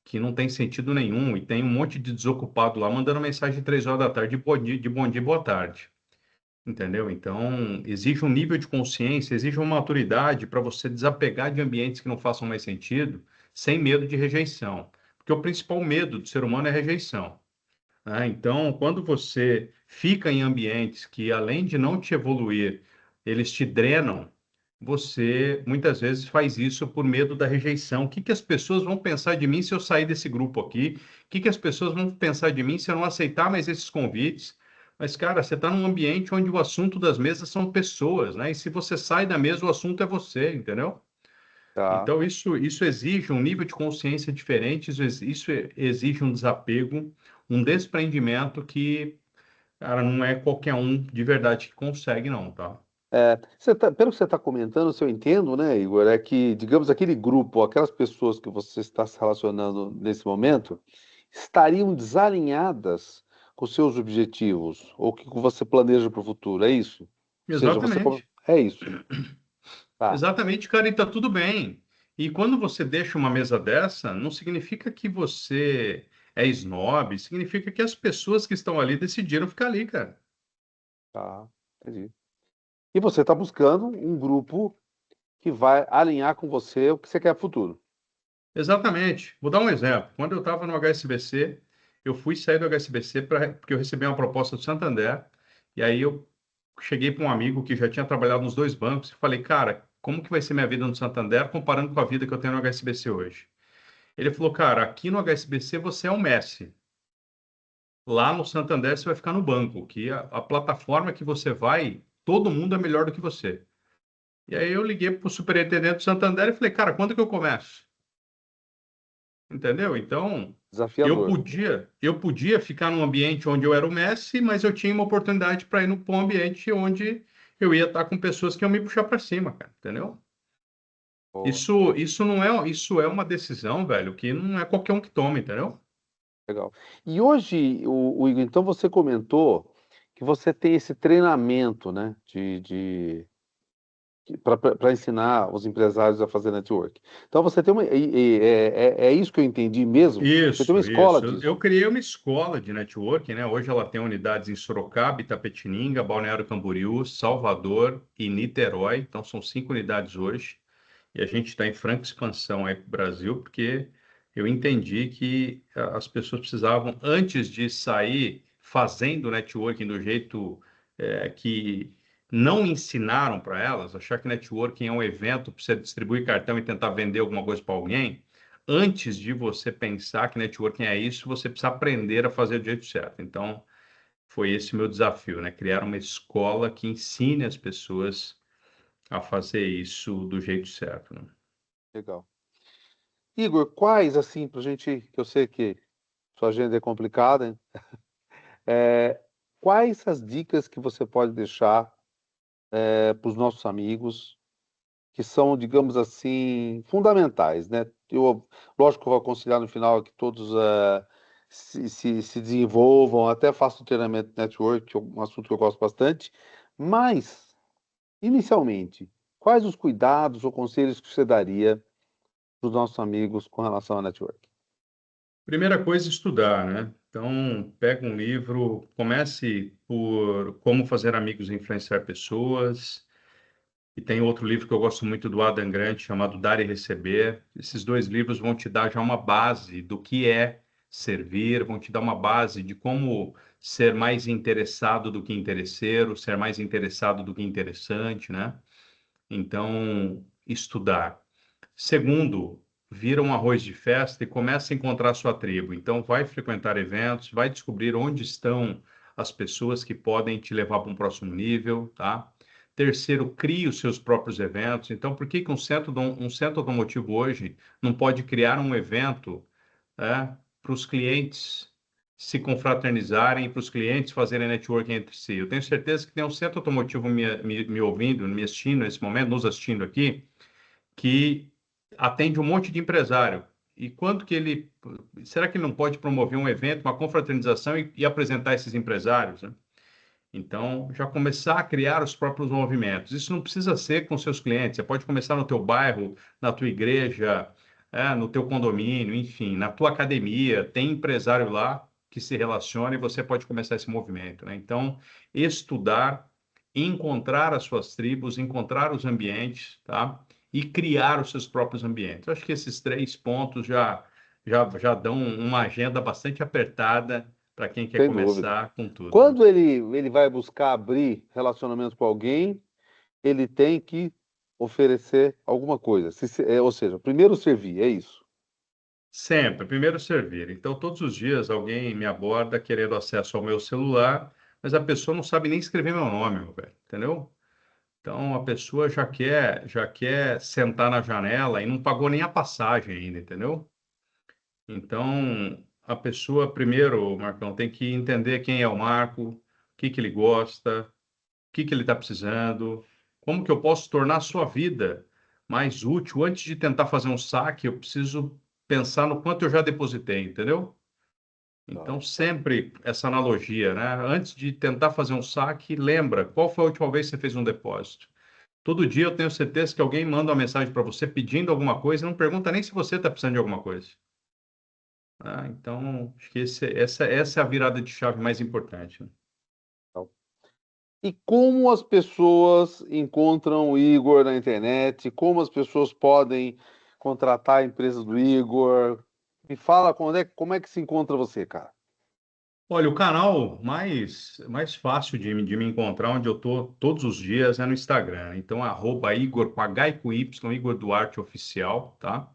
que não tem sentido nenhum e tem um monte de desocupado lá mandando mensagem de 3 horas da tarde de bom dia, boa tarde. Entendeu? Então, exige um nível de consciência, exige uma maturidade para você desapegar de ambientes que não façam mais sentido, sem medo de rejeição. Porque o principal medo do ser humano é rejeição, né? Então, quando você fica em ambientes que, além de não te evoluir, eles te drenam, você muitas vezes faz isso por medo da rejeição. O que que as pessoas vão pensar de mim se eu sair desse grupo aqui? O que que as pessoas vão pensar de mim se eu não aceitar mais esses convites? Mas, cara, você está num ambiente onde o assunto das mesas são pessoas, né? E se você sai da mesa, o assunto é você, entendeu? Tá? Então, isso exige um nível de consciência diferente, isso exige um desapego, um desprendimento que, cara, não é qualquer um de verdade que consegue, não, tá? Pelo que você está comentando, se eu entendo, né, Igor, é que, digamos, aquele grupo, aquelas pessoas que você está se relacionando nesse momento, estariam desalinhadas com seus objetivos, ou que você planeja para o futuro, é isso? Ou seja, Exatamente. é isso. Tá, Exatamente, cara, e tá tudo bem. E quando você deixa uma mesa dessa, não significa que você é snob, significa que as pessoas que estão ali decidiram ficar ali, cara. tá, entendi. E você está buscando um grupo que vai alinhar com você o que você quer para o futuro. Exatamente. Vou dar um exemplo. Quando eu estava no HSBC, eu fui sair do HSBC porque eu recebi uma proposta do Santander, e aí eu cheguei para um amigo que já tinha trabalhado nos dois bancos e falei, cara, como que vai ser minha vida no Santander comparando com a vida que eu tenho no HSBC hoje? Ele falou, cara, aqui no HSBC você é o Messi. Lá no Santander você vai ficar no banco, que a plataforma que você vai, todo mundo é melhor do que você. E aí eu liguei para o superintendente do Santander e falei, cara, quando que eu começo? Entendeu? Então, Desafiador. eu podia ficar num ambiente onde eu era o Messi, mas eu tinha uma oportunidade para ir para um ambiente onde eu ia estar com pessoas que iam me puxar para cima, cara, entendeu? Boa, Isso é uma decisão, velho, que não é qualquer um que toma, entendeu? legal. E hoje, Igor, então você comentou que você tem esse treinamento, né, para ensinar os empresários a fazer network. Então você tem uma. É isso que eu entendi mesmo? Você tem uma Isso, escola isso. Eu disso. criei uma escola de networking, né? Hoje ela tem unidades em Sorocaba, Itapetininga, Balneário Camboriú, Salvador e Niterói. Então são 5 unidades hoje. E a gente está em franca expansão aí para o Brasil, porque eu entendi que as pessoas precisavam, antes de sair fazendo networking do jeito que não ensinaram para elas, achar que networking é um evento para você distribuir cartão e tentar vender alguma coisa para alguém, antes de você pensar que networking é isso, você precisa aprender a fazer do jeito certo. Então, foi esse meu desafio, né? Criar uma escola que ensine as pessoas a fazer isso do jeito certo, né? Legal. Igor, quais, assim, para gente, que eu sei que sua agenda é complicada, hein? quais as dicas que você pode deixar para os nossos amigos, que são, digamos assim, fundamentais, né? Lógico que eu vou aconselhar no final que todos se desenvolvam, até façam treinamento de network, que é um assunto que eu gosto bastante, mas, inicialmente, quais os cuidados ou conselhos que você daria para os nossos amigos com relação a network? Primeira coisa, estudar, né? Então, pega um livro, comece por Como Fazer Amigos e Influenciar Pessoas. E tem outro livro que eu gosto muito do Adam Grant, chamado Dar e Receber. Esses dois livros vão te dar já uma base do que é servir, vão te dar uma base de como ser mais interessado do que interesseiro, ser mais interessado do que interessante, né? Então, estudar. Segundo, vira um arroz de festa e começa a encontrar a sua tribo. Então, vai frequentar eventos, vai descobrir onde estão as pessoas que podem te levar para um próximo nível, tá? Terceiro, crie os seus próprios eventos. Então, por que que um centro automotivo hoje não pode criar um evento, para os clientes se confraternizarem, para os clientes fazerem networking entre si? Eu tenho certeza que tem um centro automotivo me ouvindo, me assistindo nesse momento, nos assistindo aqui, que atende um monte de empresário. E quanto que ele, será que ele não pode promover um evento, uma confraternização e apresentar esses empresários, né? Então, já começar a criar os próprios movimentos. Isso não precisa ser com seus clientes. Você pode começar no teu bairro, na tua igreja, no teu condomínio, enfim, na tua academia. Tem empresário lá que se relaciona e você pode começar esse movimento, né? Então, estudar, encontrar as suas tribos, encontrar os ambientes, tá? E criar os seus próprios ambientes. Eu acho que esses três pontos já dão uma agenda bastante apertada para quem quer Sem dúvida. começar com tudo, né? Quando ele vai buscar abrir relacionamento com alguém, ele tem que oferecer alguma coisa. Ou seja, primeiro servir, é isso. Sempre, primeiro servir. Então, todos os dias alguém me aborda querendo acesso ao meu celular, mas a pessoa não sabe nem escrever meu nome, meu velho, entendeu? Então, a pessoa já quer sentar na janela e não pagou nem a passagem ainda, entendeu? Então, a pessoa, primeiro, Marcão, tem que entender quem é o Marco, o que que ele gosta, o que que ele está precisando, como que eu posso tornar a sua vida mais útil. Antes de tentar fazer um saque, eu preciso pensar no quanto eu já depositei, entendeu? Tá. Então, sempre essa analogia, né? Antes de tentar fazer um saque, lembra qual foi a última vez que você fez um depósito. Todo dia eu tenho certeza que alguém manda uma mensagem para você pedindo alguma coisa e não pergunta nem se você está precisando de alguma coisa. Então, acho que essa é a virada de chave mais importante, né? Tá. E como as pessoas encontram o Igor na internet? Como as pessoas podem contratar a empresa do Igor? Me fala como é que se encontra você, cara? Olha, o canal mais fácil de me encontrar, onde eu tô todos os dias, é no Instagram. Então, @Igor, com H e com Y, Igor Duarte Oficial, tá?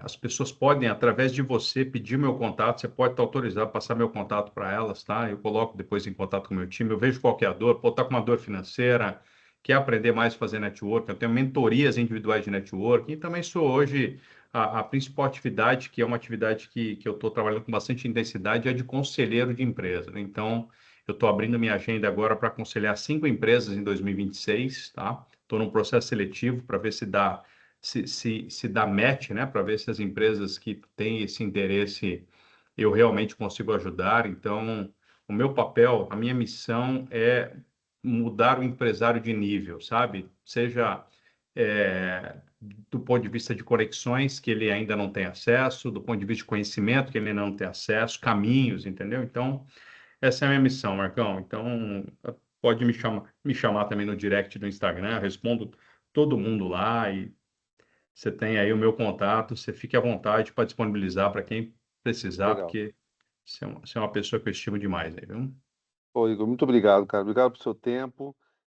As pessoas podem, através de você, pedir meu contato. Você pode estar autorizado a passar meu contato para elas, tá? Eu coloco depois em contato com o meu time. Eu vejo qual que é a dor. Pode estar com uma dor financeira, quer aprender mais a fazer network. Eu tenho mentorias individuais de network e também sou hoje a principal atividade, que é uma atividade que eu estou trabalhando com bastante intensidade, é de conselheiro de empresa, né? Então, eu estou abrindo minha agenda agora para aconselhar 5 empresas em 2026, tá? Estou num processo seletivo para ver se dá match, né, para ver se as empresas que têm esse interesse eu realmente consigo ajudar. Então, o meu papel, a minha missão é mudar o empresário de nível, sabe? Seja do ponto de vista de conexões que ele ainda não tem acesso, do ponto de vista de conhecimento que ele ainda não tem acesso, caminhos, entendeu? Então, essa é a minha missão, Marcão. Então, pode me chamar também no direct do Instagram, eu respondo todo mundo lá e você tem aí o meu contato, você fique à vontade para disponibilizar para quem precisar, Legal. porque você é uma pessoa que eu estimo demais aí, viu? Ô, Igor, muito obrigado, cara. Obrigado pelo seu tempo.